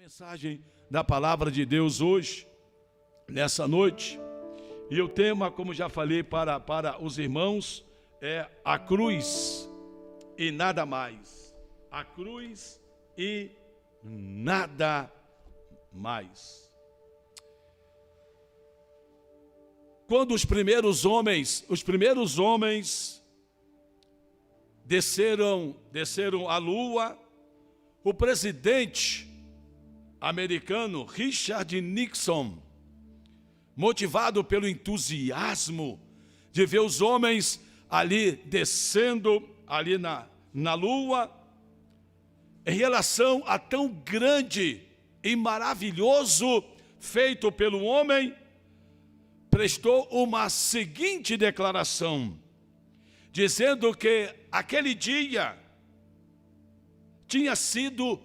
Mensagem da palavra de Deus hoje, nessa noite, e o tema, como já falei para os irmãos, é a cruz e nada mais. A cruz e nada mais. Quando os primeiros homens desceram à lua, o presidente americano Richard Nixon, motivado pelo entusiasmo de ver os homens ali descendo ali na lua, em relação a tão grande e maravilhoso feito pelo homem, prestou uma seguinte declaração, dizendo que aquele dia tinha sido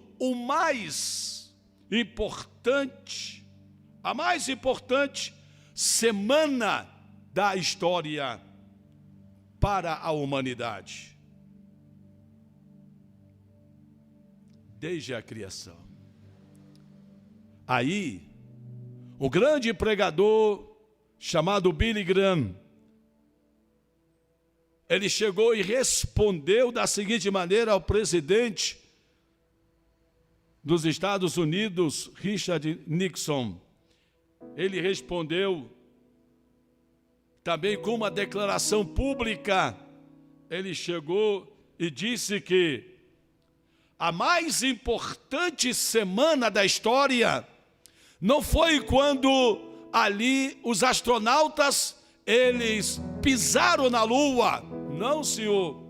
a mais importante semana da história para a humanidade, desde a criação. Aí, o grande pregador chamado Billy Graham, ele chegou e respondeu da seguinte maneira ao presidente dos Estados Unidos, Richard Nixon. Ele respondeu também com uma declaração pública. Ele chegou e disse que a mais importante semana da história não foi quando ali os astronautas, eles pisaram na lua. Não, senhor.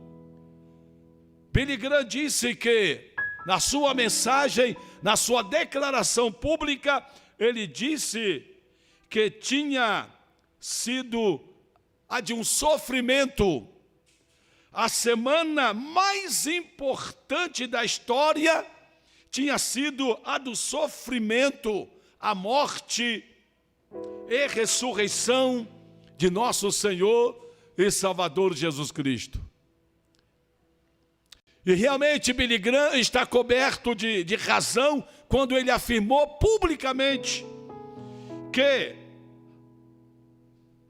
Billy Graham disse que na sua mensagem, na sua declaração pública, ele disse que tinha sido a de um sofrimento. A semana mais importante da história tinha sido a do sofrimento, a morte e ressurreição de nosso Senhor e Salvador Jesus Cristo. E realmente Billy Graham está coberto de razão quando ele afirmou publicamente que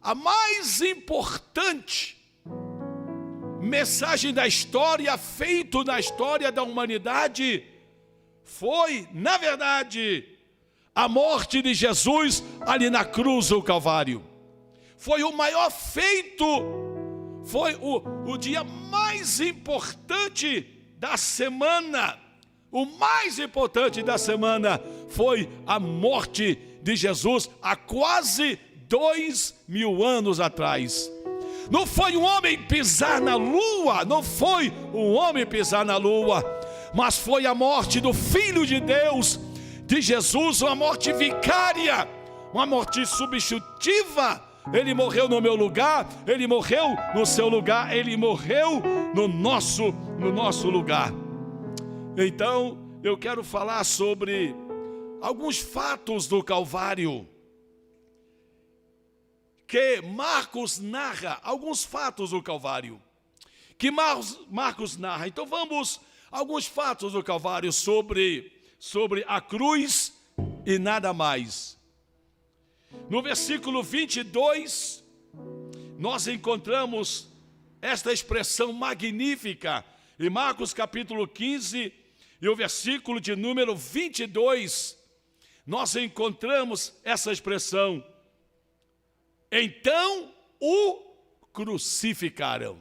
a mais importante mensagem da história, feita na história da humanidade, foi, na verdade, a morte de Jesus ali na cruz do Calvário. Foi o maior feito, foi o dia mais importante da semana. O mais importante da semana foi a morte de Jesus há quase 2000 anos atrás. Não foi um homem pisar na lua, mas foi a morte do Filho de Deus, de Jesus, uma morte vicária, uma morte substitutiva. Ele morreu no meu lugar, ele morreu no seu lugar, ele morreu no nosso lugar. Então, eu quero falar sobre alguns fatos do Calvário, que Marcos narra, alguns fatos do Calvário, que Marcos narra. Então vamos a alguns fatos do Calvário sobre a cruz e nada mais. No versículo 22, nós encontramos esta expressão magnífica. Em Marcos capítulo 15, e o versículo de número 22, nós encontramos essa expressão. Então o crucificaram.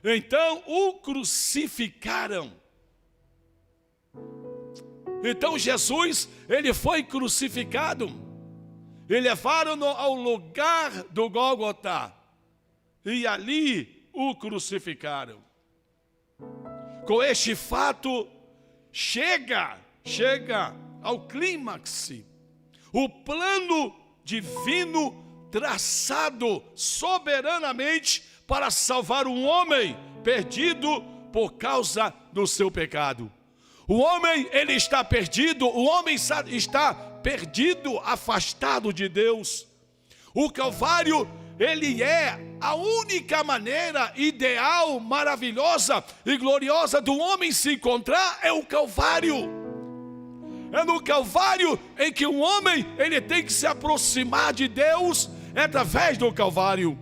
Então o crucificaram. Então Jesus, ele foi crucificado. E levaram-no ao lugar do Gólgota. E ali o crucificaram. Com este fato, chega ao clímax o plano divino traçado soberanamente para salvar um homem perdido por causa do seu pecado. O homem, ele está perdido, o homem está perdido, afastado de Deus. O Calvário, ele é a única maneira ideal, maravilhosa e gloriosa do homem se encontrar, é o Calvário. É no Calvário em que um homem ele tem que se aproximar de Deus, é através do Calvário.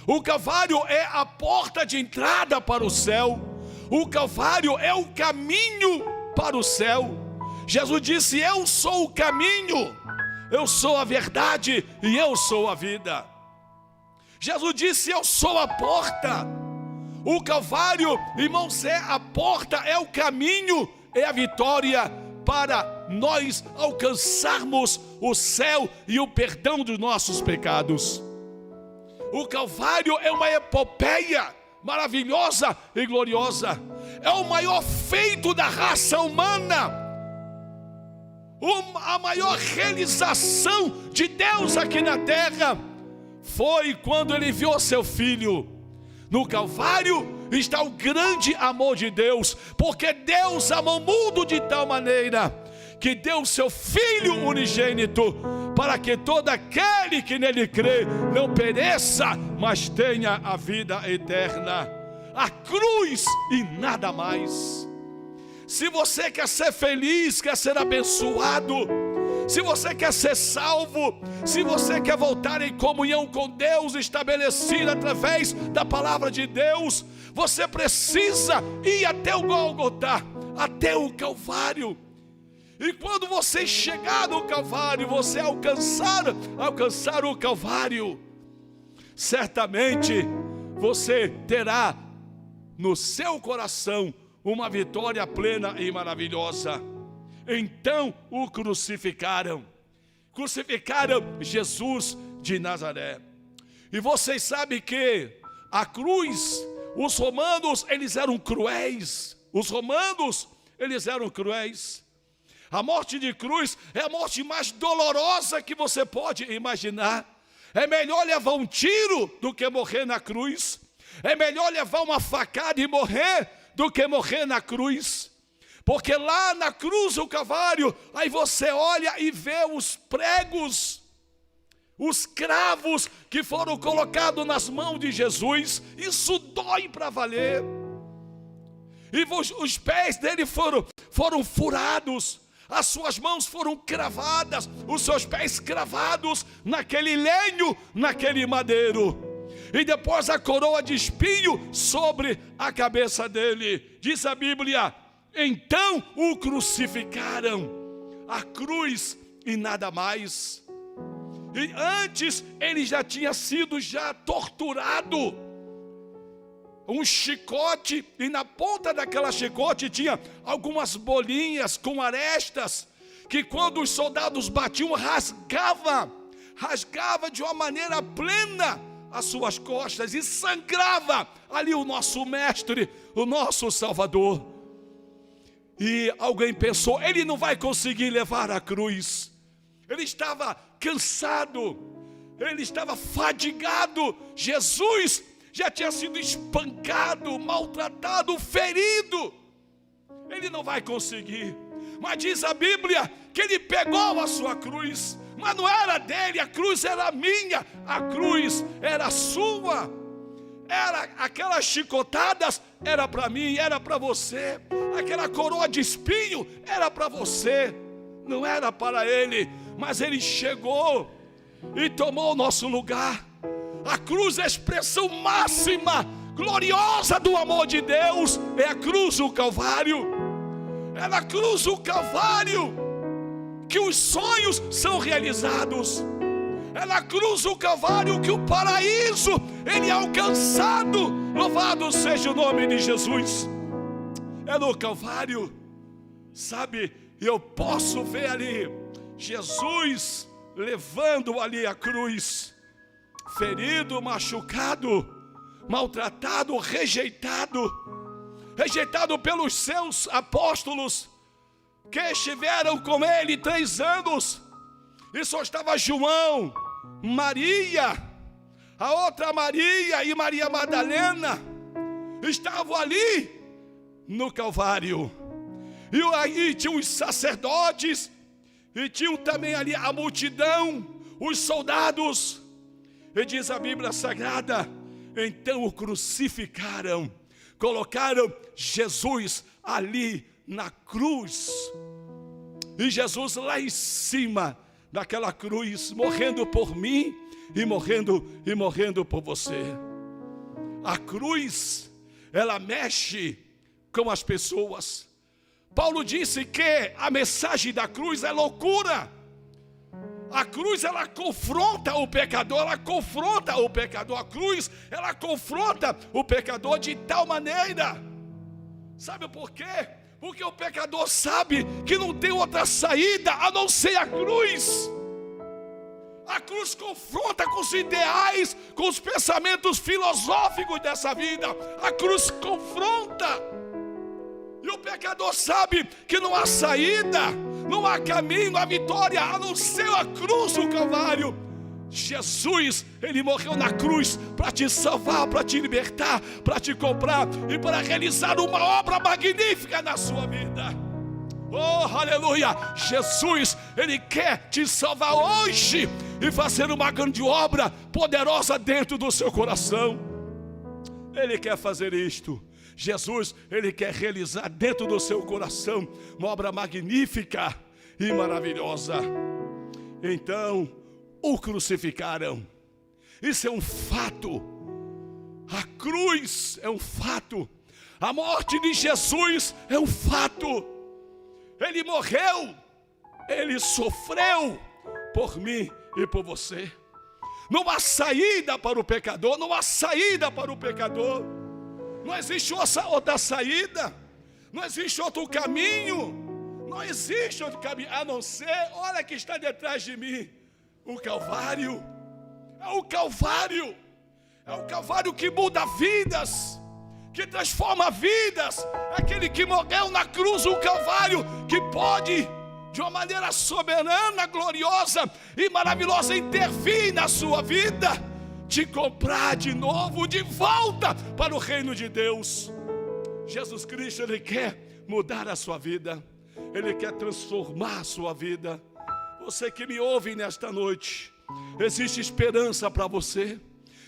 O Calvário é a porta de entrada para o céu. O Calvário é o caminho para o céu. Jesus disse: eu sou o caminho, eu sou a verdade e eu sou a vida. Jesus disse: eu sou a porta. O Calvário, irmãos, é a porta, é o caminho, é a vitória para nós alcançarmos o céu e o perdão dos nossos pecados. O Calvário é uma epopeia maravilhosa e gloriosa. É o maior feito da raça humana. A maior realização de Deus aqui na terra foi quando Ele enviou seu Filho. No Calvário está o grande amor de Deus, porque Deus amou o mundo de tal maneira que deu o seu Filho unigênito, para que todo aquele que nele crê não pereça, mas tenha a vida eterna. A cruz e nada mais. Se você quer ser feliz, quer ser abençoado, se você quer ser salvo, se você quer voltar em comunhão com Deus, estabelecida através da palavra de Deus, você precisa ir até o Gólgota, até o Calvário. E quando você chegar no Calvário, você alcançar o Calvário, certamente você terá no seu coração uma vitória plena e maravilhosa. Então o crucificaram Jesus de Nazaré. E vocês sabem que a cruz, os romanos, eles eram cruéis. A morte de cruz é a morte mais dolorosa que você pode imaginar. É melhor levar um tiro do que morrer na cruz. É melhor levar uma facada e morrer do que morrer na cruz. Porque lá na cruz, o Calvário, aí você olha e vê os pregos, os cravos que foram colocados nas mãos de Jesus. Isso dói para valer. E os pés dele foram furados. As suas mãos foram cravadas, os seus pés cravados naquele lenho, naquele madeiro. E depois a coroa de espinho sobre a cabeça dele. Diz a Bíblia: então o crucificaram, a cruz e nada mais. E antes ele já tinha sido torturado. Um chicote, e na ponta daquela chicote tinha algumas bolinhas com arestas, que quando os soldados batiam, rasgava de uma maneira plena as suas costas, e sangrava ali o nosso mestre, o nosso Salvador. E alguém pensou: ele não vai conseguir levar a cruz. Ele estava cansado, ele estava fadigado. Jesus já tinha sido espancado, maltratado, ferido. Ele não vai conseguir. Mas diz a Bíblia que ele pegou a sua cruz. Mas não era dele, a cruz era minha, a cruz era sua. Aquelas chicotadas era para mim, era para você. Aquela coroa de espinho era para você, não era para ele. Mas ele chegou e tomou o nosso lugar. A cruz é a expressão máxima, gloriosa do amor de Deus. É a cruz, o Calvário. É na cruz, o Calvário, que os sonhos são realizados. É na cruz, o Calvário, que o paraíso ele é alcançado. Louvado seja o nome de Jesus. É no Calvário, sabe? Eu posso ver ali Jesus levando ali a cruz, ferido, machucado, maltratado, rejeitado pelos seus apóstolos, que estiveram com ele 3 anos, e só estava João, Maria, a outra Maria e Maria Madalena, estavam ali no Calvário. E aí tinham os sacerdotes, e tinham também ali a multidão, os soldados. E diz a Bíblia Sagrada: então o crucificaram, colocaram Jesus ali na cruz. E Jesus lá em cima daquela cruz, morrendo por mim e morrendo por você. A cruz, ela mexe com as pessoas. Paulo disse que a mensagem da cruz é loucura. A cruz, ela confronta o pecador, A cruz, ela confronta o pecador de tal maneira. Sabe por quê? Porque o pecador sabe que não tem outra saída a não ser a cruz. A cruz confronta com os ideais, com os pensamentos filosóficos dessa vida. A cruz confronta. E o pecador sabe que não há saída, não há caminho, a vitória, a não ser a cruz do Calvário. Jesus, Ele morreu na cruz para te salvar, para te libertar, para te comprar e para realizar uma obra magnífica na sua vida. Oh, aleluia! Jesus, Ele quer te salvar hoje e fazer uma grande obra poderosa dentro do seu coração. Ele quer fazer isto. Jesus, Ele quer realizar dentro do seu coração uma obra magnífica e maravilhosa. Então, o crucificaram. Isso é um fato. A cruz é um fato. A morte de Jesus é um fato. Ele morreu, Ele sofreu por mim e por você. Não há saída para o pecador, não há saída para o pecador. Não existe outra saída, não existe outro caminho, não existe outro caminho, a não ser, olha que está detrás de mim, o Calvário. É o Calvário, é o Calvário que muda vidas, que transforma vidas, aquele que morreu na cruz, o Calvário, que pode, de uma maneira soberana, gloriosa e maravilhosa, intervir na sua vida, te comprar de novo, de volta para o reino de Deus. Jesus Cristo, Ele quer mudar a sua vida, Ele quer transformar a sua vida. Você que me ouve nesta noite, existe esperança para você,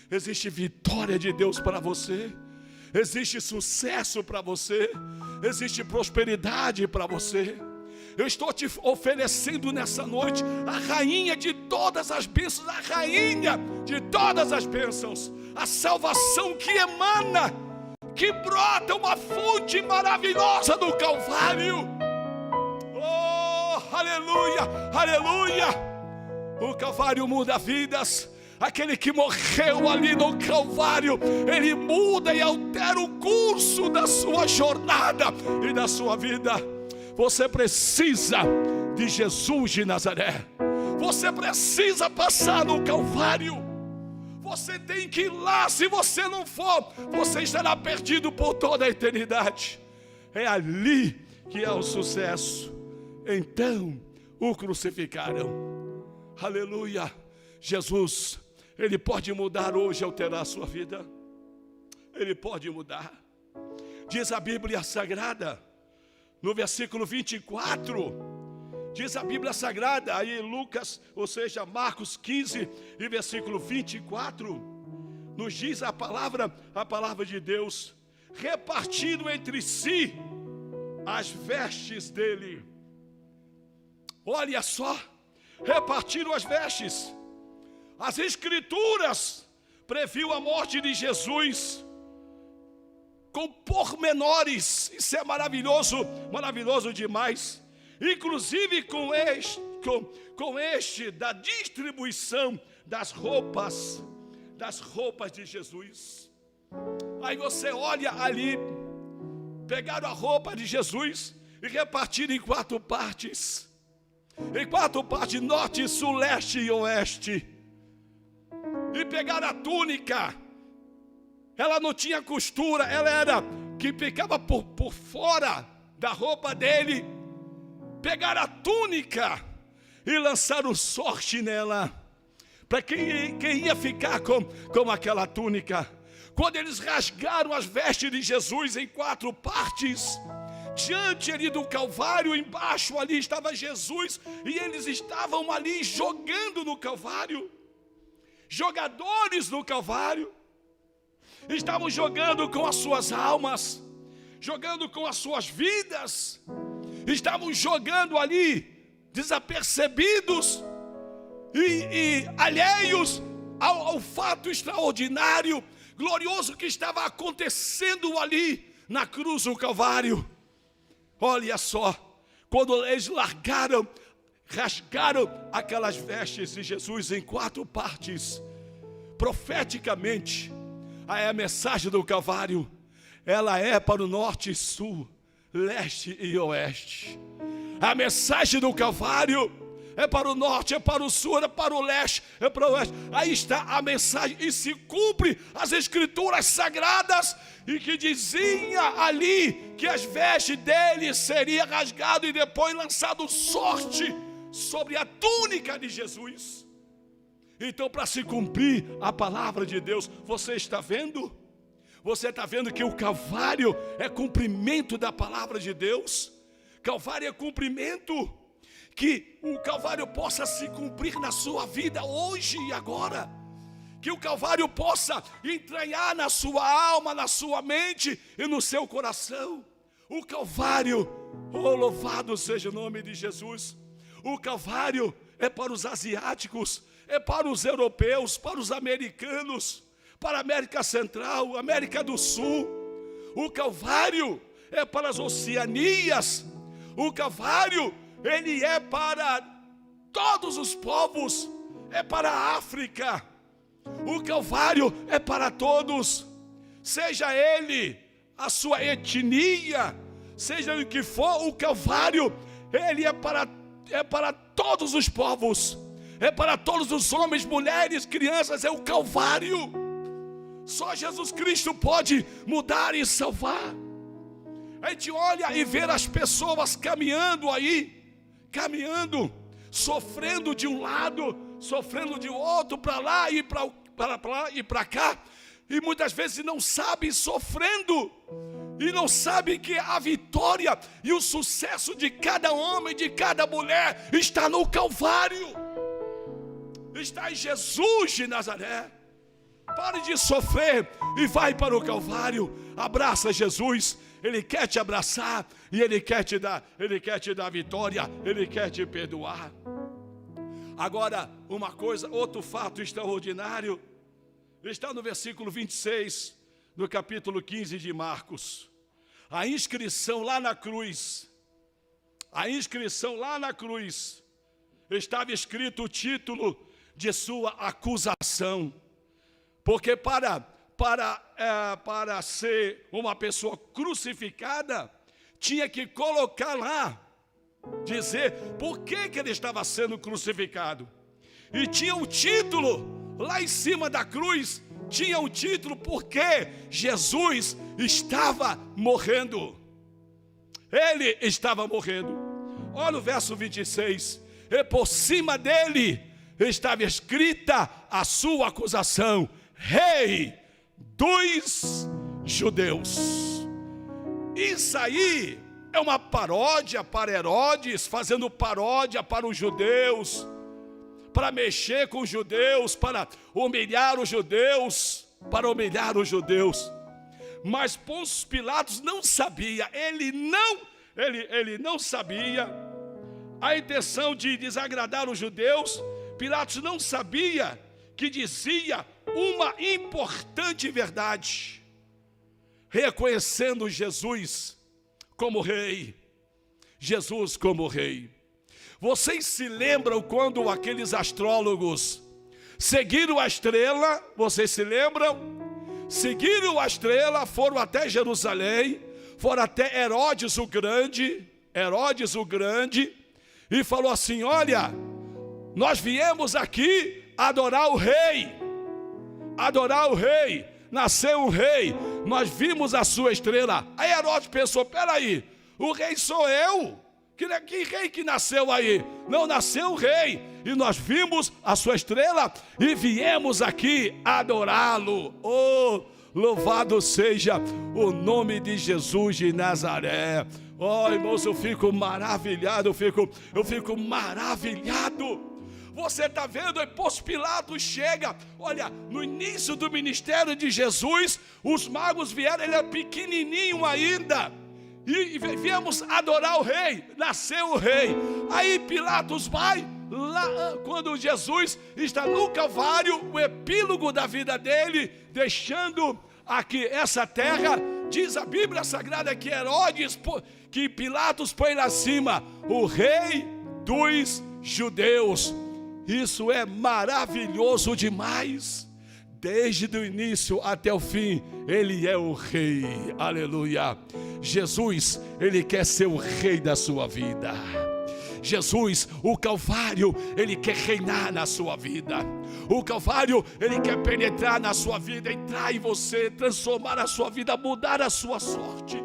existe vitória de Deus para você, existe sucesso para você, existe prosperidade para você. Eu estou te oferecendo nessa noite a rainha de todas as bênçãos, a rainha de todas as bênçãos, a salvação que emana, que brota uma fonte maravilhosa do Calvário. Oh, aleluia, aleluia. O Calvário muda vidas. Aquele que morreu ali no Calvário, ele muda e altera o curso da sua jornada e da sua vida. Você precisa de Jesus de Nazaré. Você precisa passar no Calvário. Você tem que ir lá. Se você não for, você estará perdido por toda a eternidade. É ali que há o sucesso. Então o crucificaram. Aleluia. Jesus, Ele pode mudar hoje, alterar a sua vida. Ele pode mudar. Diz a Bíblia Sagrada, no versículo 24, diz a Bíblia Sagrada, aí Lucas, ou seja, Marcos 15 e versículo 24, nos diz a palavra de Deus, repartindo entre si as vestes dele. Olha só, repartiram as vestes. As Escrituras previu a morte de Jesus com pormenores. Isso é maravilhoso, maravilhoso demais. Inclusive com este da distribuição das roupas de Jesus. Aí você olha ali, pegaram a roupa de Jesus e repartiram em 4 partes. Em 4 partes, norte, sul, leste e oeste. E pegaram a túnica. Ela não tinha costura, ela era que ficava por fora da roupa dele. Pegaram a túnica e lançaram sorte nela, para quem ia ficar com aquela túnica. Quando eles rasgaram as vestes de Jesus em 4 partes, diante ali do Calvário, embaixo ali estava Jesus, e eles estavam ali jogando no Calvário. Jogadores no Calvário estavam jogando com as suas almas, jogando com as suas vidas, estavam jogando ali desapercebidos e alheios ao fato extraordinário, glorioso que estava acontecendo ali na cruz do Calvário. Olha só, quando eles rasgaram aquelas vestes de Jesus em 4 partes, profeticamente, a mensagem do Calvário, ela é para o norte e sul, leste e oeste. A mensagem do Calvário é para o norte, é para o sul, é para o leste, é para o oeste. Aí está a mensagem, e se cumpre as escrituras sagradas, e que dizia ali que as vestes dele seriam rasgadas e depois lançado sorte sobre a túnica de Jesus. Então, para se cumprir a palavra de Deus, você está vendo? Você está vendo que o Calvário é cumprimento da palavra de Deus? Calvário é cumprimento. Que o Calvário possa se cumprir na sua vida hoje e agora. Que o Calvário possa entranhar na sua alma, na sua mente e no seu coração. O Calvário, oh, louvado seja o nome de Jesus. O Calvário é para os asiáticos, é para os europeus, para os americanos, para a América Central, América do Sul. O Calvário é para as Oceanias. O Calvário, ele é para todos os povos, é para a África. O Calvário é para todos, seja ele a sua etnia, seja o que for, o Calvário, ele é para todos os povos, é para todos os homens, mulheres, crianças, é o Calvário. Só Jesus Cristo pode mudar e salvar. A gente olha e vê as pessoas caminhando aí, sofrendo de um lado, sofrendo de outro, para lá e para lá e para cá, e muitas vezes não sabem, sofrendo, e não sabem que a vitória e o sucesso de cada homem, de cada mulher, está no Calvário, está em Jesus de Nazaré. Pare de sofrer e vai para o Calvário, abraça Jesus. Ele quer te abraçar e Ele quer te dar vitória, Ele quer te perdoar. Agora, uma coisa, outro fato extraordinário, está no versículo 26, no capítulo 15 de Marcos. A inscrição lá na cruz, estava escrito o título de sua acusação, porque para ser uma pessoa crucificada, tinha que colocar lá, dizer por que ele estava sendo crucificado. E tinha um título, lá em cima da cruz, tinha um título, porque Jesus estava morrendo. Ele estava morrendo. Olha o verso 26, e por cima dele estava escrita a sua acusação: Rei dos judeus. Isso aí é uma paródia para Herodes, fazendo paródia para os judeus, para mexer com os judeus, para humilhar os judeus, Mas Pôncio Pilatos não sabia, ele não sabia a intenção de desagradar os judeus. Pilatos não sabia que dizia uma importante verdade, reconhecendo Jesus como rei. Vocês se lembram quando aqueles astrólogos seguiram a estrela? Vocês se lembram? Seguiram a estrela, foram até Jerusalém, foram até Herodes o Grande, e falou assim: olha, nós viemos aqui adorar o rei, nasceu um rei, nós vimos a sua estrela. Aí Herodes pensou: peraí, o rei sou eu? Que rei que nasceu aí? Não, nasceu o rei, e nós vimos a sua estrela e viemos aqui adorá-lo. Oh, louvado seja o nome de Jesus de Nazaré. Oh, irmãos, eu fico maravilhado, eu fico maravilhado. Você está vendo, aí Pôncio Pilatos chega. Olha, no início do ministério de Jesus, os magos vieram, ele era pequenininho ainda. e viemos adorar o rei. Nasceu o rei. Aí Pilatos vai lá, quando Jesus está no Calvário, o epílogo da vida dele, deixando aqui essa terra. Diz a Bíblia Sagrada que Herodes, que Pilatos põe lá cima, o rei dos judeus. Isso é maravilhoso demais. Desde o início até o fim, Ele é o rei, aleluia. Jesus, Ele quer ser o rei da sua vida. Jesus, o Calvário, Ele quer reinar na sua vida. O Calvário, Ele quer penetrar na sua vida, entrar em você, transformar a sua vida, mudar a sua sorte.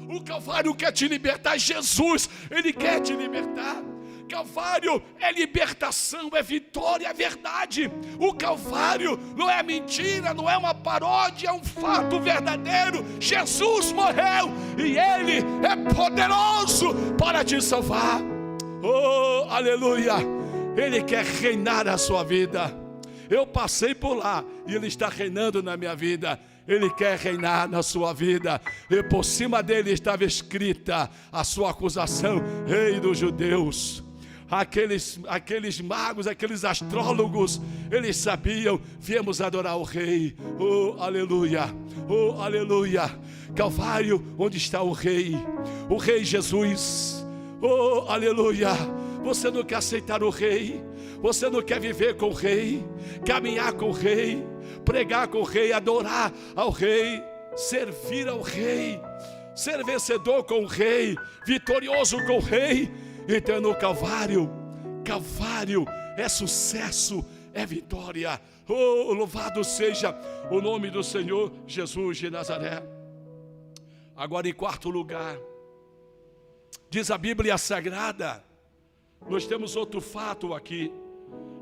O Calvário quer te libertar. Jesus, Ele quer te libertar. Calvário é libertação, é vitória, é verdade. O Calvário não é mentira, não é uma paródia, é um fato verdadeiro. Jesus morreu e Ele é poderoso para te salvar. Oh, aleluia. Ele quer reinar a sua vida. Eu passei por lá e Ele está reinando na minha vida. Ele quer reinar na sua vida. E por cima dele estava escrita a sua acusação: Rei dos Judeus. Aqueles magos, aqueles astrólogos, eles sabiam: viemos adorar o rei. Oh, aleluia, oh, aleluia. Calvário, onde está o rei Jesus. Oh, aleluia. Você não quer aceitar o rei? Você não quer viver com o rei? Caminhar com o rei? Pregar com o rei? Adorar ao rei? Servir ao rei? Ser vencedor com o rei? Vitorioso com o rei? Então no Calvário é sucesso, é vitória. Oh, louvado seja o nome do Senhor Jesus de Nazaré. Agora, em quarto lugar, diz a Bíblia Sagrada, nós temos outro fato aqui: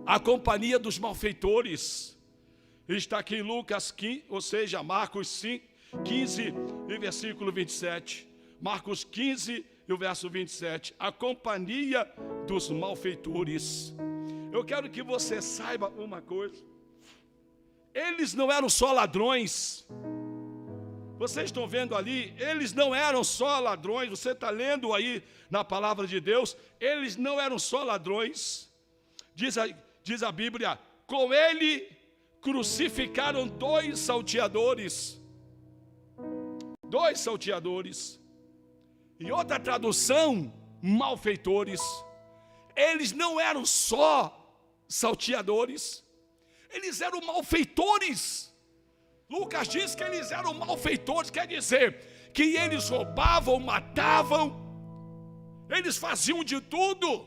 a companhia dos malfeitores. Está aqui em Lucas 15, ou seja, Marcos 5, 15 e versículo 27. Marcos 15 e o verso 27. A companhia dos malfeitores. Eu quero que você saiba uma coisa: eles não eram só ladrões. Vocês estão vendo ali, eles não eram só ladrões. Você está lendo aí na palavra de Deus, eles não eram só ladrões. Diz a Bíblia: com ele crucificaram dois salteadores. Em outra tradução, malfeitores. Eles não eram só salteadores, eles eram malfeitores. Lucas diz que eles eram malfeitores, quer dizer que eles roubavam, matavam, eles faziam de tudo,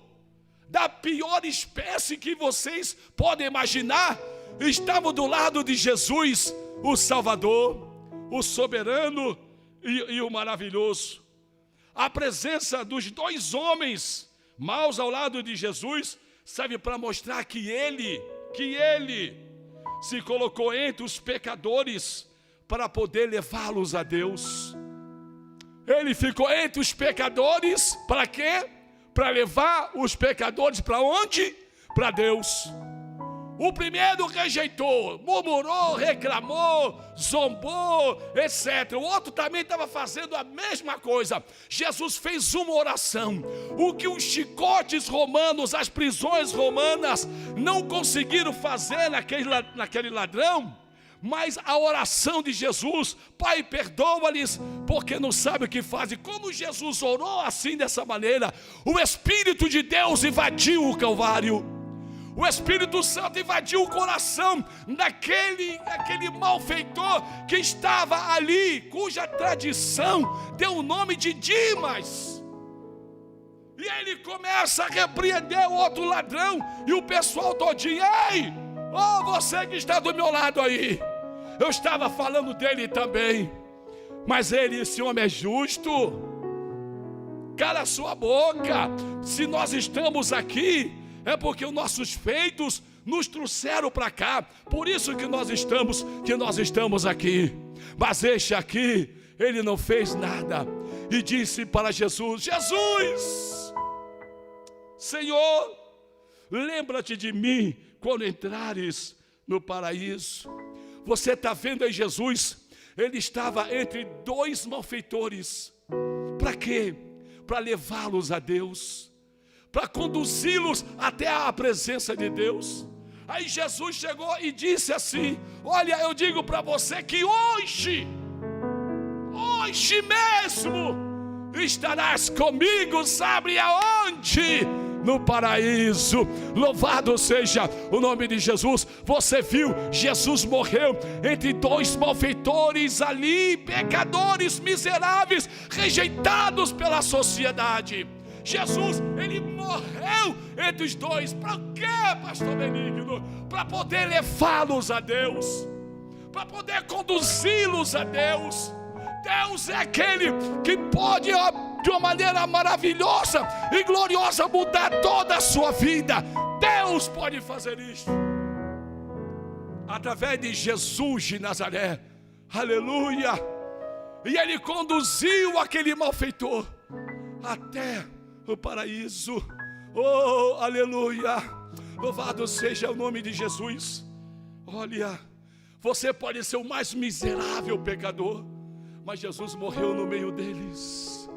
da pior espécie que vocês podem imaginar. Estavam do lado de Jesus, o Salvador, o soberano e o maravilhoso. A presença dos dois homens maus ao lado de Jesus serve para mostrar que ele se colocou entre os pecadores para poder levá-los a Deus. Ele ficou entre os pecadores para quê? Para levar os pecadores para onde? Para Deus. O primeiro rejeitou, murmurou, reclamou, zombou, etc. O outro também estava fazendo a mesma coisa. Jesus fez uma oração. O que os chicotes romanos, as prisões romanas não conseguiram fazer naquele ladrão, mas a oração de Jesus: Pai, perdoa-lhes, porque não sabem o que fazem. Como Jesus orou assim, dessa maneira, o Espírito de Deus invadiu o Calvário. O Espírito Santo invadiu o coração daquele malfeitor que estava ali, cuja tradição deu o nome de Dimas. E ele começa a repreender o outro ladrão, e o pessoal todinho: ei, você que está do meu lado aí, eu estava falando dele também, mas esse homem é justo. Cala a sua boca. Se nós estamos aqui, é porque os nossos feitos nos trouxeram para cá. Por isso que nós estamos aqui. Mas este aqui, ele não fez nada. E disse para Jesus: Jesus, Senhor, lembra-te de mim quando entrares no paraíso. Você está vendo aí Jesus? Ele estava entre dois malfeitores para quê? Para levá-los a Deus, para conduzi-los até a presença de Deus. Aí Jesus chegou e disse assim: olha, eu digo para você que hoje mesmo estarás comigo, sabe aonde? No paraíso. Louvado seja o nome de Jesus. Você viu, Jesus morreu entre dois malfeitores ali, pecadores miseráveis, rejeitados pela sociedade. Jesus, ele morreu entre os dois. Para quê, pastor Benigno? Para poder levá-los a Deus, para poder conduzi-los a Deus. Deus é aquele que pode, de uma maneira maravilhosa e gloriosa, mudar toda a sua vida. Deus pode fazer isso através de Jesus de Nazaré. Aleluia. E ele conduziu aquele malfeitor até o paraíso. Oh, aleluia. Louvado seja o nome de Jesus. Olha, você pode ser o mais miserável pecador, mas Jesus morreu no meio deles.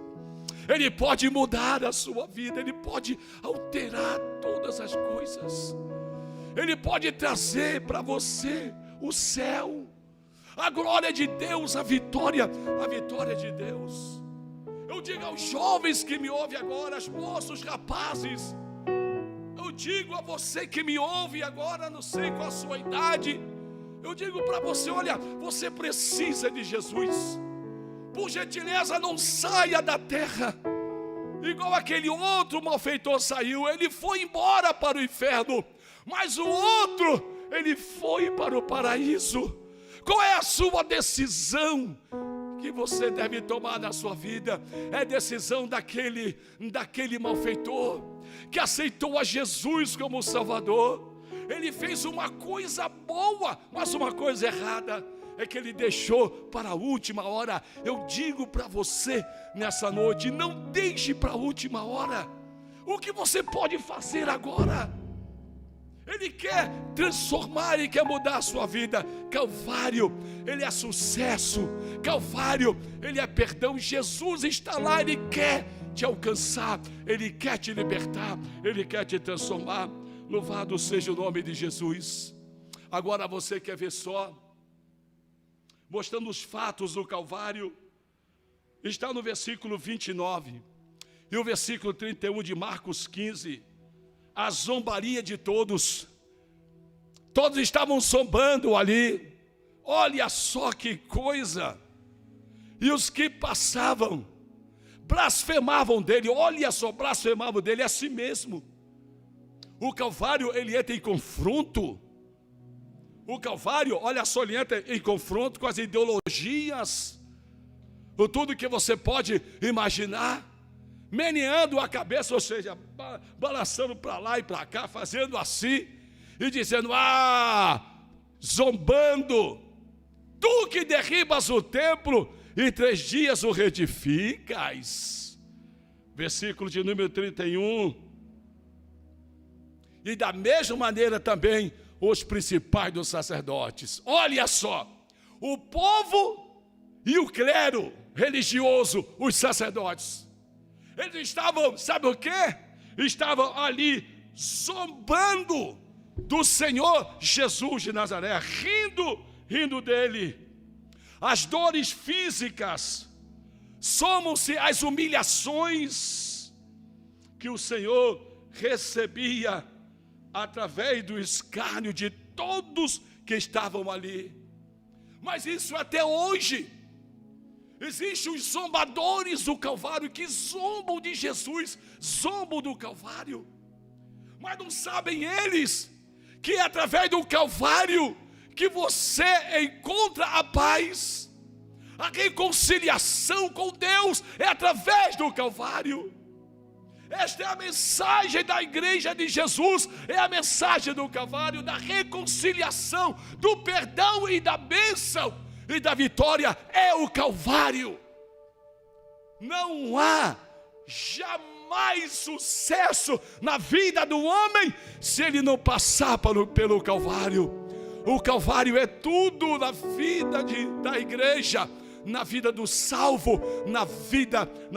Ele pode mudar a sua vida, Ele pode alterar todas as coisas. Ele pode trazer para você o céu, a glória de Deus, a vitória de Deus. Eu digo aos jovens que me ouvem agora, aos moços, rapazes, eu digo a você que me ouve agora, não sei qual a sua idade, eu digo para você, olha, você precisa de Jesus. Por gentileza, não saia da terra igual aquele outro malfeitor saiu. Ele foi embora para o inferno, mas o outro, ele foi para o paraíso. Qual é a sua decisão que você deve tomar na sua vida? É a decisão daquele malfeitor que aceitou a Jesus como Salvador. Ele fez uma coisa boa, mas uma coisa errada é que ele deixou para a última hora. Eu digo para você nessa noite, não deixe para a última hora. O que você pode fazer agora? Ele quer transformar, Ele quer mudar a sua vida. Calvário, Ele é sucesso. Calvário, Ele é perdão. Jesus está lá, Ele quer te alcançar, Ele quer te libertar, Ele quer te transformar. Louvado seja o nome de Jesus. Agora você quer ver só, mostrando os fatos do Calvário, está no versículo 29 e o versículo 31 de Marcos 15, a zombaria de todos. Todos estavam zombando ali, olha só que coisa, e os que passavam, blasfemavam dele, olha só, blasfemavam dele a si mesmo. O Calvário, ele entra em confronto. O Calvário, olha só, ele entra em confronto com as ideologias, com tudo que você pode imaginar, meneando a cabeça, ou seja, balançando para lá e para cá, fazendo assim, e dizendo, zombando, tu que derribas o templo, em 3 dias o reedificas. Versículo de número 31. E da mesma maneira também os principais dos sacerdotes. Olha só, o povo e o clero religioso, os sacerdotes, eles estavam, sabe o quê? Estavam ali zombando do Senhor Jesus de Nazaré, rindo dele. As dores físicas somam-se as humilhações que o Senhor recebia através do escárnio de todos que estavam ali. Mas isso até hoje. Existem os zombadores do Calvário que zombam de Jesus, zombam do Calvário. Mas não sabem eles que é através do Calvário que você encontra a paz. A reconciliação com Deus é através do Calvário. Esta é a mensagem da igreja de Jesus, é a mensagem do Calvário, da reconciliação, do perdão e da bênção e da vitória, é o Calvário. Não há jamais sucesso na vida do homem se ele não passar pelo Calvário. O Calvário é tudo na vida da igreja, na vida do salvo, na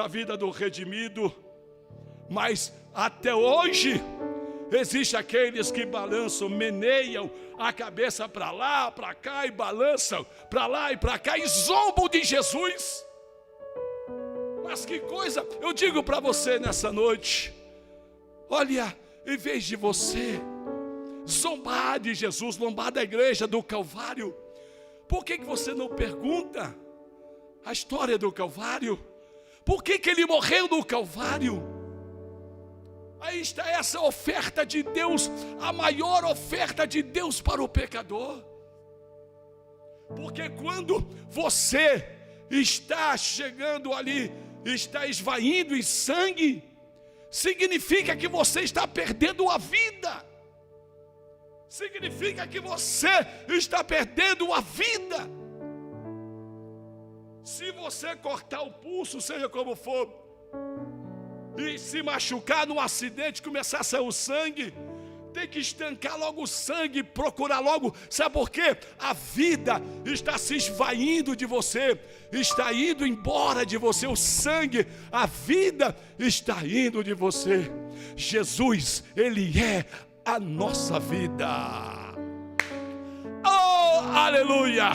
vida do redimido. Mas até hoje existe aqueles que balançam, meneiam a cabeça para lá, para cá, e balançam para lá e para cá, e zombam de Jesus. Mas que coisa, eu digo para você nessa noite, olha, em vez de você zombar de Jesus, zombar da igreja do Calvário, por que você não pergunta a história do Calvário? Por que ele morreu no Calvário? Aí está essa oferta de Deus, a maior oferta de Deus para o pecador. Porque quando você está chegando ali, está esvaindo em sangue, significa que você está perdendo a vida. Significa que você está perdendo a vida. Se você cortar o pulso, seja como for, e se machucar num acidente, começar a sair o sangue, tem que estancar logo o sangue, procurar logo. Sabe por quê? A vida está se esvaindo de você, está indo embora de você. O sangue, a vida está indo de você. Jesus, Ele é a nossa vida. Oh, aleluia!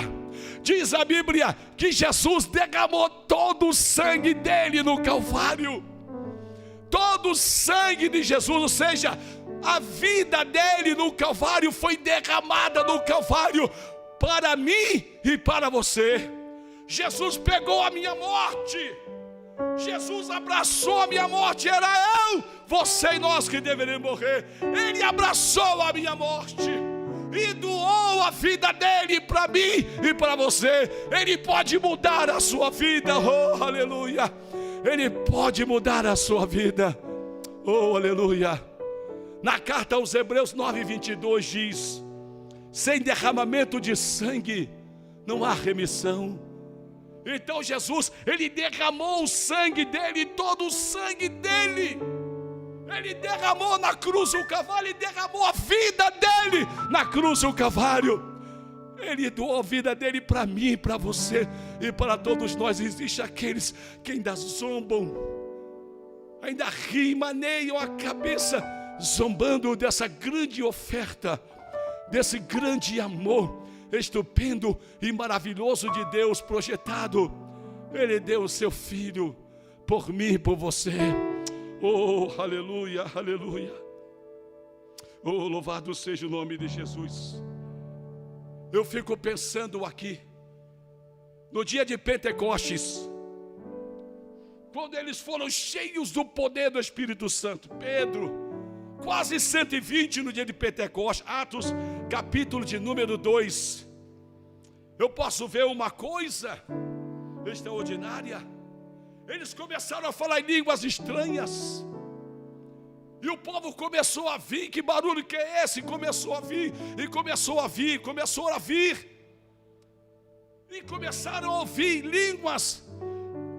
Diz a Bíblia que Jesus derramou todo o sangue dele no Calvário. Todo o sangue de Jesus, ou seja, a vida dele no Calvário foi derramada no Calvário para mim e para você. Jesus pegou a minha morte, Jesus abraçou a minha morte. Era eu, você e nós que deveríamos morrer. Ele abraçou a minha morte e doou a vida dele para mim e para você. Ele pode mudar a sua vida, oh aleluia. Ele pode mudar a sua vida, oh aleluia. Na carta aos Hebreus 9:22 diz: sem derramamento de sangue não há remissão. Então Jesus, Ele derramou o sangue dele, todo o sangue dele, Ele derramou na cruz do Calvário. Ele derramou a vida dele na cruz do Calvário. Ele doou a vida dele para mim, para você e para todos nós. Existem aqueles que ainda zombam, ainda riem, maneiam a cabeça, zombando dessa grande oferta, desse grande amor estupendo e maravilhoso de Deus projetado. Ele deu o seu Filho por mim e por você. Oh, aleluia, aleluia. Oh, louvado seja o nome de Jesus. Eu fico pensando aqui, no dia de Pentecostes, quando eles foram cheios do poder do Espírito Santo. Pedro, quase 120 no dia de Pentecostes. Atos, capítulo de número 2. Eu posso ver uma coisa extraordinária. Eles começaram a falar em línguas estranhas, e o povo começou a vir. Que barulho que é esse? Começou a vir, e começou a vir, começou a vir, e começaram a ouvir línguas.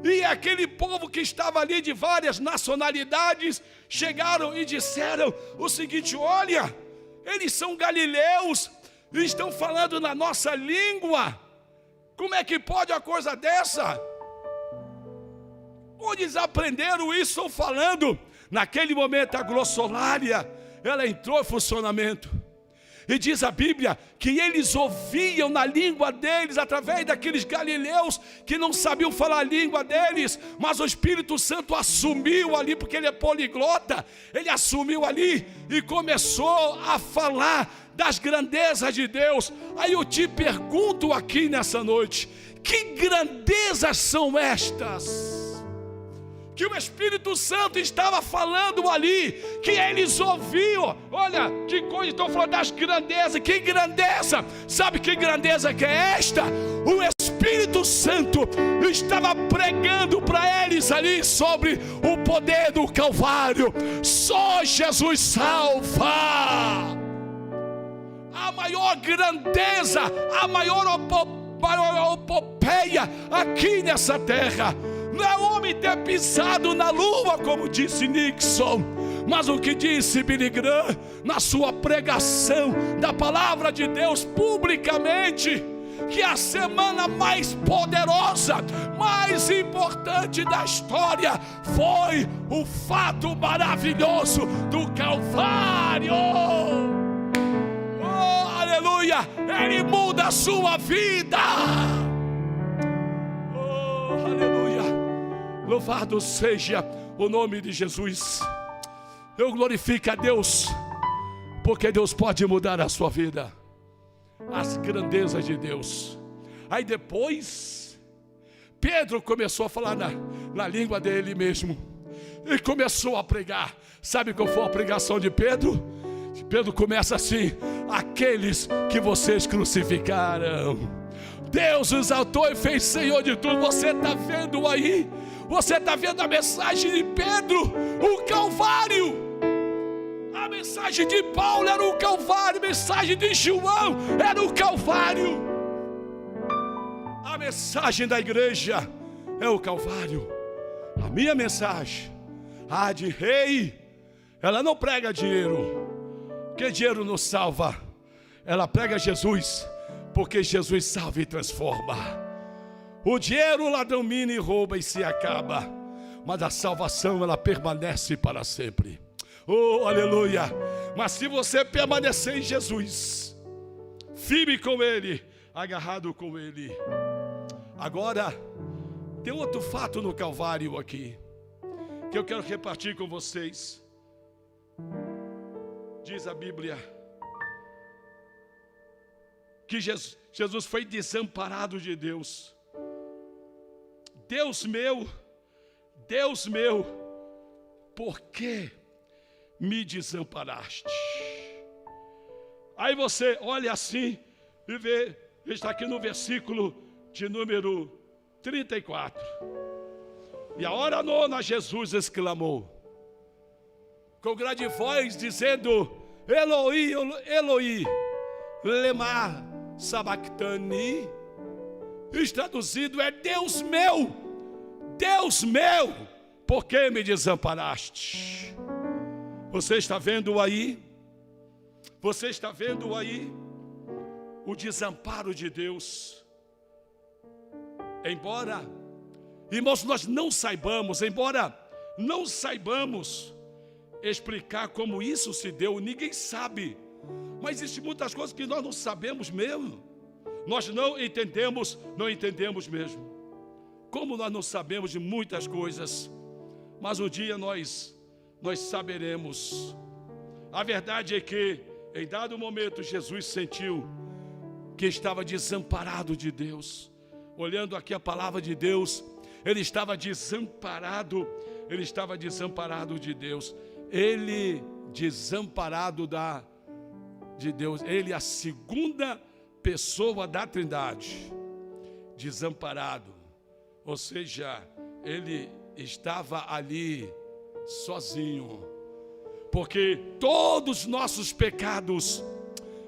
E aquele povo que estava ali de várias nacionalidades chegaram e disseram o seguinte: olha, eles são galileus e estão falando na nossa língua. Como é que pode uma coisa dessa? Onde eles aprenderam isso? Estão falando. Naquele momento a glossolária, ela entrou em funcionamento. E diz a Bíblia que eles ouviam na língua deles, através daqueles galileus que não sabiam falar a língua deles, mas o Espírito Santo assumiu ali, porque ele é poliglota. Ele assumiu ali e começou a falar das grandezas de Deus. Aí eu te pergunto aqui nessa noite: que grandezas são estas que o Espírito Santo estava falando ali, que eles ouviam? Olha, que coisa, estão falando das grandezas. Que grandeza? Sabe que grandeza que é esta? O Espírito Santo estava pregando para eles ali sobre o poder do Calvário. Só Jesus salva. A maior grandeza, a maior epopeia aqui nessa terra não é o homem ter pisado na lua, como disse Nixon, mas o que disse Billy Graham na sua pregação da palavra de Deus publicamente: que a semana mais poderosa, mais importante da história foi o fato maravilhoso do Calvário. Oh, aleluia! Ele muda a sua vida. Oh, aleluia! Louvado seja o nome de Jesus. Eu glorifico a Deus, porque Deus pode mudar a sua vida. As grandezas de Deus. Aí depois Pedro começou a falar na língua dele mesmo, e começou a pregar. Sabe qual foi a pregação de Pedro? Pedro começa assim: aqueles que vocês crucificaram, Deus os exaltou e fez Senhor de tudo. Você está vendo aí? Você está vendo a mensagem de Pedro? O Calvário. A mensagem de Paulo era o Calvário. A mensagem de João era o Calvário. A mensagem da igreja é o Calvário. A minha mensagem, a de rei, ela não prega dinheiro, porque dinheiro não salva. Ela prega Jesus, porque Jesus salva e transforma. O dinheiro o ladrão mina e rouba e se acaba, mas a salvação ela permanece para sempre. Oh, aleluia! Mas se você permanecer em Jesus, firme com Ele, agarrado com Ele. Agora, tem outro fato no Calvário aqui, que eu quero repartir com vocês. Diz a Bíblia que Jesus foi desamparado de Deus. Deus meu, por que me desamparaste? Aí você olha assim e vê, está aqui no versículo de número 34. E a hora nona Jesus exclamou com grande voz, dizendo: Eloi, Eloi, lema sabachthani. Isso traduzido é: Deus meu, por que me desamparaste? Você está vendo aí? Você está vendo aí o desamparo de Deus? Embora, irmãos, nós não saibamos explicar como isso se deu, ninguém sabe. Mas existem muitas coisas que nós não sabemos mesmo. Nós não entendemos mesmo. Como nós não sabemos de muitas coisas, mas um dia nós saberemos. A verdade é que, em dado momento, Jesus sentiu que estava desamparado de Deus. Olhando aqui a palavra de Deus, ele estava desamparado de Deus. Ele desamparado de Deus. Ele, a segunda pessoa da Trindade, desamparado. Ou seja, ele estava ali sozinho, porque todos os nossos pecados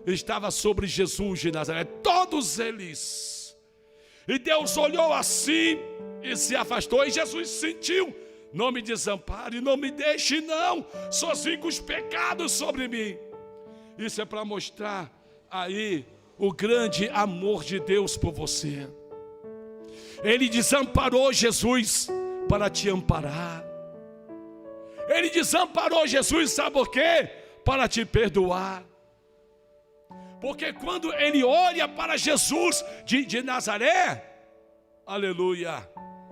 estavam sobre Jesus de Nazaré, todos eles. E Deus olhou assim e se afastou, e Jesus sentiu: não me desampare, não me deixe não, sozinho com os pecados sobre mim. Isso é para mostrar aí o grande amor de Deus por você. Ele desamparou Jesus para te amparar. Ele desamparou Jesus, sabe por quê? Para te perdoar. Porque quando ele olha para Jesus de Nazaré, aleluia,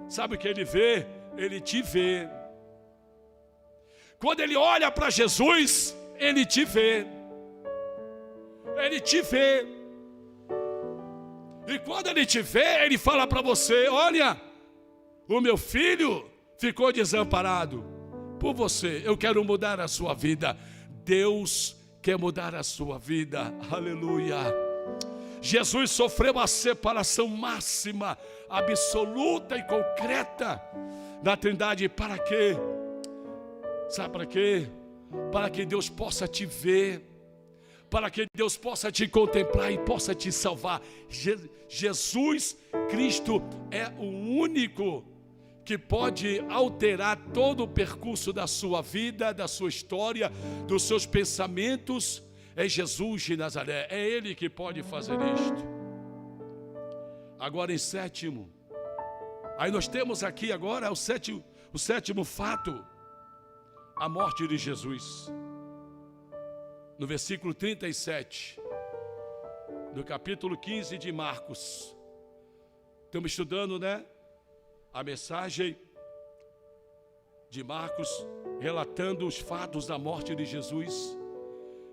sabe o que ele vê? Ele te vê. Quando ele olha para Jesus, ele te vê. Ele te vê. E quando ele te vê, ele fala para você: olha, o meu filho ficou desamparado por você. Eu quero mudar a sua vida. Deus quer mudar a sua vida. Aleluia. Jesus sofreu a separação máxima, absoluta e concreta da Trindade. Para quê? Sabe para quê? Para que Deus possa te ver, para que Deus possa te contemplar e possa te salvar. Jesus Cristo é o único que pode alterar todo o percurso da sua vida, da sua história, dos seus pensamentos. É Jesus de Nazaré, é Ele que pode fazer isto. Agora em sétimo, aí nós temos aqui agora o sétimo fato, a morte de Jesus. No versículo 37, do capítulo 15 de Marcos. Estamos estudando, né? A mensagem de Marcos, relatando os fatos da morte de Jesus.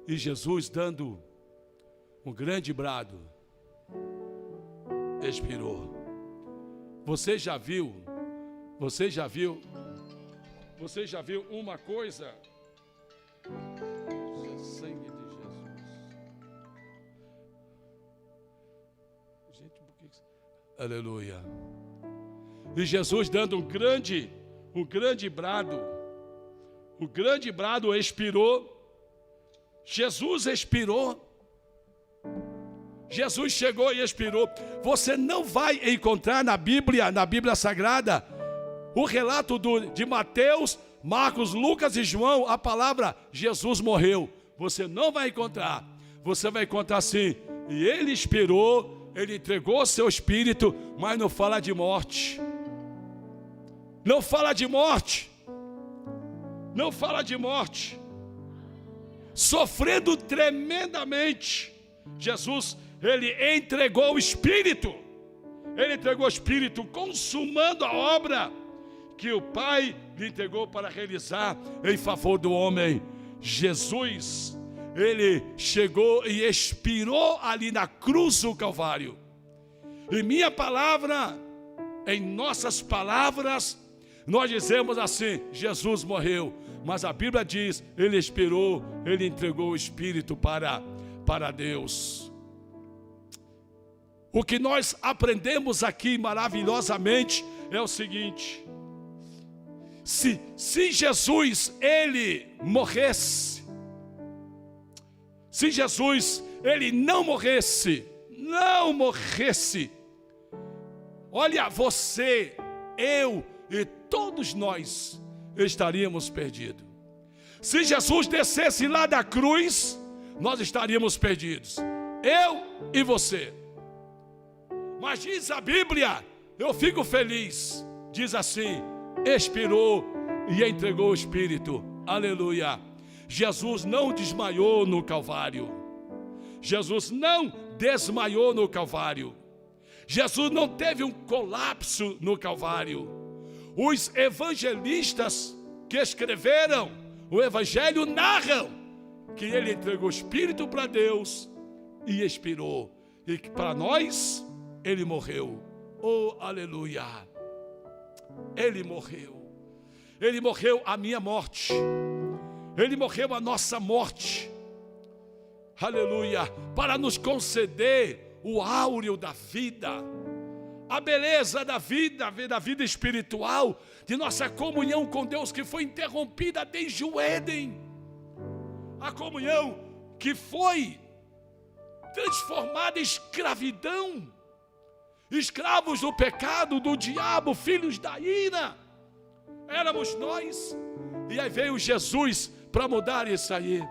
E Jesus dando um grande brado, expirou. Você já viu uma coisa? Sangue de Jesus. Gente, por que... Aleluia. E Jesus dando um grande brado. O grande brado expirou. Jesus expirou. Jesus chegou e expirou. Você não vai encontrar na Bíblia Sagrada, o relato de Mateus, Marcos, Lucas e João, a palavra Jesus morreu. Você não vai encontrar. Você vai encontrar assim: e ele expirou, ele entregou seu espírito, mas não fala de morte. Não fala de morte. Não fala de morte. Sofrendo tremendamente, Jesus, ele entregou o Espírito. Ele entregou o Espírito, consumando a obra que o Pai lhe entregou para realizar em favor do homem. Jesus, ele chegou e expirou ali na cruz do Calvário. E minha palavra, em nossas palavras, nós dizemos assim: Jesus morreu. Mas a Bíblia diz, ele expirou, ele entregou o Espírito para Deus. O que nós aprendemos aqui maravilhosamente é o seguinte: se Jesus, ele morresse, se Jesus, ele não morresse, olha, você, eu e todos nós estaríamos perdidos. Se Jesus descesse lá da cruz, nós estaríamos perdidos, eu e você. Mas diz a Bíblia, eu fico feliz, diz assim: expirou e entregou o Espírito. Aleluia. Jesus não desmaiou no Calvário. Jesus não desmaiou no Calvário. Jesus não teve um colapso no Calvário. Os evangelistas que escreveram o Evangelho narram que ele entregou o Espírito para Deus e expirou. E que para nós, ele morreu. Oh, aleluia. Ele morreu. Ele morreu a minha morte. Ele morreu a nossa morte. Aleluia. Para nos conceder o áureo da vida, a beleza da vida espiritual, de nossa comunhão com Deus que foi interrompida desde o Éden. A comunhão que foi transformada em escravidão. Escravos do pecado, do diabo, filhos da ira. Éramos nós. E aí veio Jesus para mudar isso aí.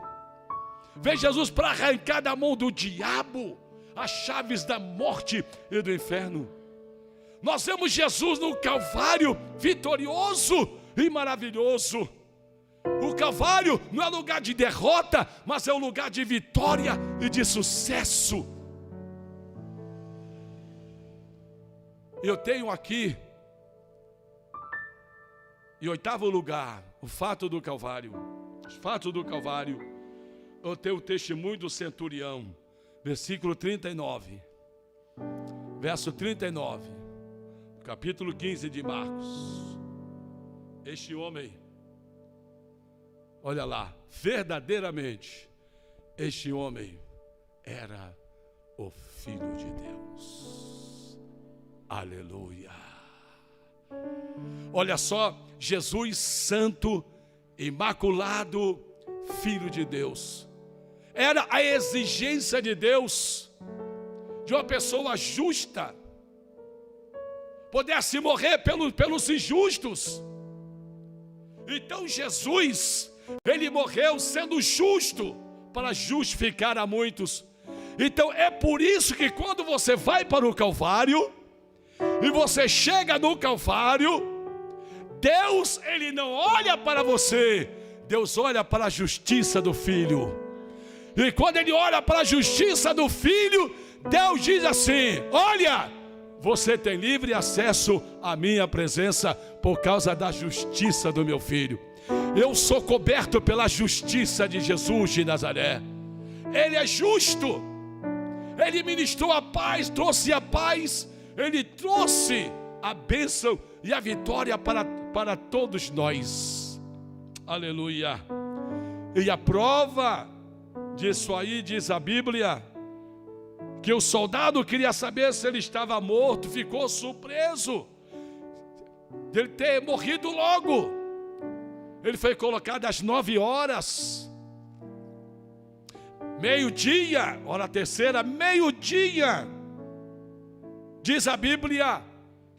Veio Jesus para arrancar da mão do diabo as chaves da morte e do inferno. Nós vemos Jesus no Calvário vitorioso e maravilhoso. O Calvário não é lugar de derrota, mas é um lugar de vitória e de sucesso. Eu tenho aqui, em 8º lugar, o fato do Calvário. Os fatos do Calvário. Eu tenho o testemunho do centurião, versículo 39. Verso 39. Capítulo 15 de Marcos. Este homem, olha lá, verdadeiramente, este homem era o Filho de Deus. Aleluia. Olha só, Jesus santo, imaculado, Filho de Deus. Era a exigência de Deus, de uma pessoa justa, pudesse morrer pelos injustos. Então Jesus, ele morreu sendo justo para justificar a muitos. Então é por isso que quando você vai para o Calvário, e você chega no Calvário, Deus, Ele não olha para você, Deus olha para a justiça do Filho. E quando Ele olha para a justiça do Filho, Deus diz assim: olha, você tem livre acesso à minha presença por causa da justiça do meu Filho. Eu sou coberto pela justiça de Jesus de Nazaré. Ele é justo. Ele ministrou a paz, trouxe a paz. Ele trouxe a bênção e a vitória para todos nós. Aleluia. E a prova disso aí, diz a Bíblia, que o soldado queria saber se ele estava morto, ficou surpreso de ele ter morrido logo. Ele foi colocado às 9 horas, meio-dia, hora terceira, meio-dia. Diz a Bíblia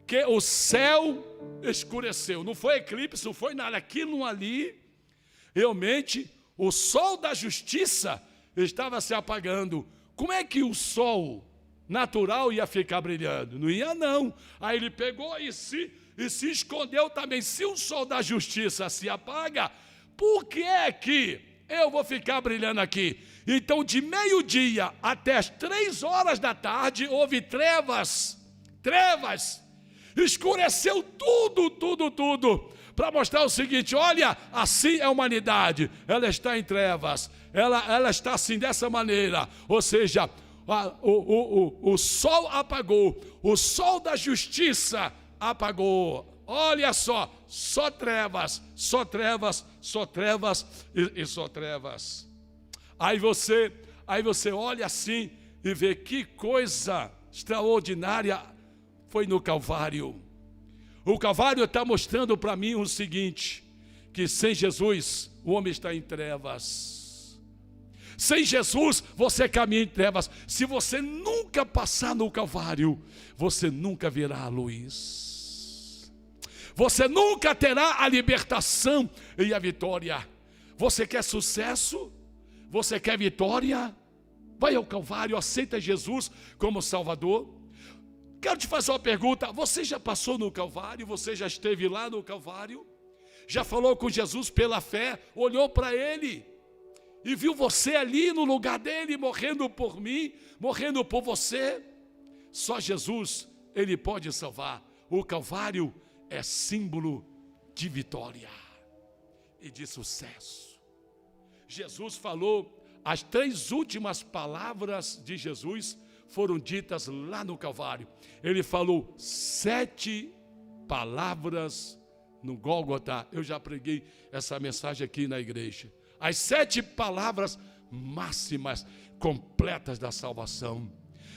que o céu escureceu, não foi eclipse, não foi nada, aquilo ali, realmente, o sol da justiça estava se apagando. Como é que o sol natural ia ficar brilhando? Não ia não. Aí ele pegou e se escondeu também. Se o sol da justiça se apaga, por que é que eu vou ficar brilhando aqui? Então de meio-dia até as 3 horas da tarde houve trevas, escureceu tudo, para mostrar o seguinte: olha, assim é a humanidade, ela está em trevas, ela está assim dessa maneira, ou seja, o sol apagou, o sol da justiça apagou. Olha só trevas e só trevas. Aí você olha assim e vê que coisa extraordinária foi no Calvário. O Calvário está mostrando para mim o seguinte: que sem Jesus o homem está em trevas. Sem Jesus você caminha em trevas. Se você nunca passar no Calvário, você nunca verá a luz. Você nunca terá a libertação e a vitória. Você quer sucesso? Você quer vitória? Vai ao Calvário, aceita Jesus como Salvador. Quero te fazer uma pergunta: você já passou no Calvário? Você já esteve lá no Calvário? Já falou com Jesus pela fé? Olhou para Ele e viu você ali no lugar dele, morrendo por mim, morrendo por você? Só Jesus, Ele pode salvar. O Calvário é símbolo de vitória e de sucesso. Jesus falou, as 3 últimas palavras de Jesus foram ditas lá no Calvário. Ele falou 7 palavras no Gólgota. Eu já preguei essa mensagem aqui na igreja. As 7 palavras máximas, completas da salvação.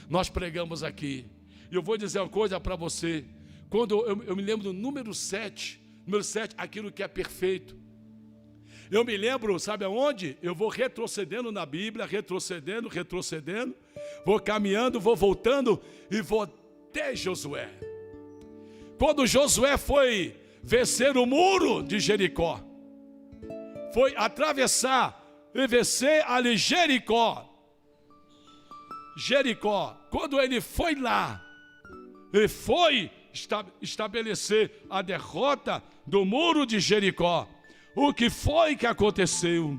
Nós pregamos aqui. E eu vou dizer uma coisa para você. Quando eu me lembro do número 7, aquilo que é perfeito. Eu me lembro, sabe aonde? Eu vou retrocedendo na Bíblia, retrocedendo, vou caminhando, vou voltando e vou até Josué. Quando Josué foi vencer o muro de Jericó, foi atravessar e vencer ali Jericó. Quando ele foi lá e foi estabelecer a derrota do muro de Jericó, o que foi que aconteceu?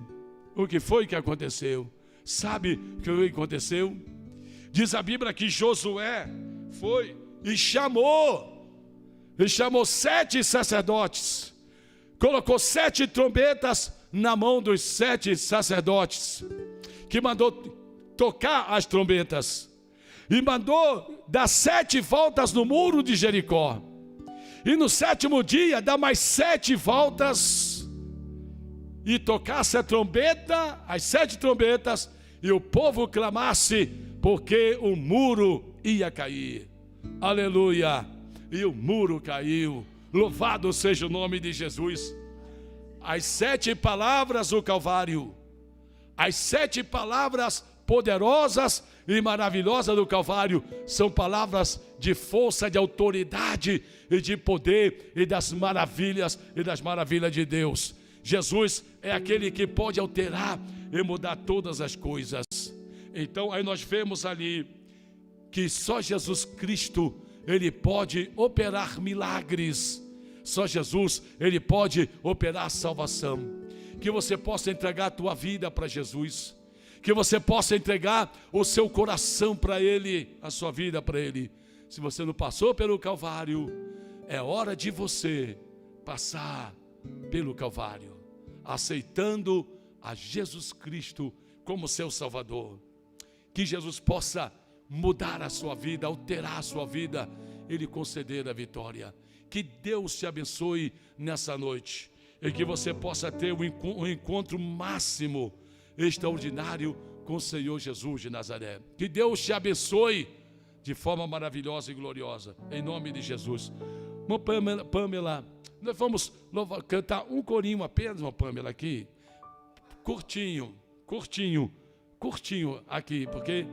Sabe o que aconteceu? Diz a Bíblia que Josué foi e chamou 7 sacerdotes, colocou 7 trombetas na mão dos 7 sacerdotes, que mandou tocar as trombetas, e mandou dar 7 voltas no muro de Jericó, e no 7º dia dar mais 7 voltas, e tocasse a trombeta, as 7 trombetas, e o povo clamasse, porque o muro ia cair. Aleluia! E o muro caiu. Louvado seja o nome de Jesus. As 7 palavras do Calvário, as 7 palavras poderosas e maravilhosas do Calvário, são palavras de força, de autoridade e de poder e das maravilhas de Deus. Jesus é aquele que pode alterar e mudar todas as coisas. Então aí nós vemos ali que só Jesus Cristo Ele pode operar milagres. Só Jesus, Ele pode operar salvação. Que você possa entregar a tua vida para Jesus. Que você possa entregar o seu coração para Ele, a sua vida para Ele. Se você não passou pelo Calvário, é hora de você passar pelo Calvário, aceitando a Jesus Cristo como seu Salvador. Que Jesus possa mudar a sua vida, alterar a sua vida, Ele conceder a vitória. Que Deus te abençoe nessa noite e que você possa ter um encontro máximo, extraordinário com o Senhor Jesus de Nazaré. Que Deus te abençoe de forma maravilhosa e gloriosa, em nome de Jesus. Irmã Pamela, nós vamos cantar um corinho apenas, irmã Pamela, aqui, curtinho aqui, porque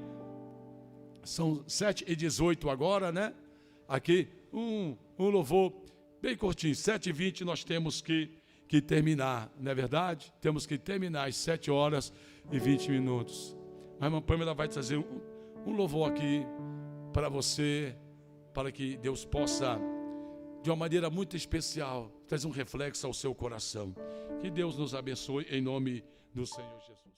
são 7h18 agora, né? Aqui, um louvor bem curtinho, 7h20 nós temos que terminar, não é verdade? Temos que terminar às 7h20. Mas a irmã Pamela vai trazer um louvor aqui para você, para que Deus possa, de uma maneira muito especial, trazer um reflexo ao seu coração. Que Deus nos abençoe em nome do Senhor Jesus.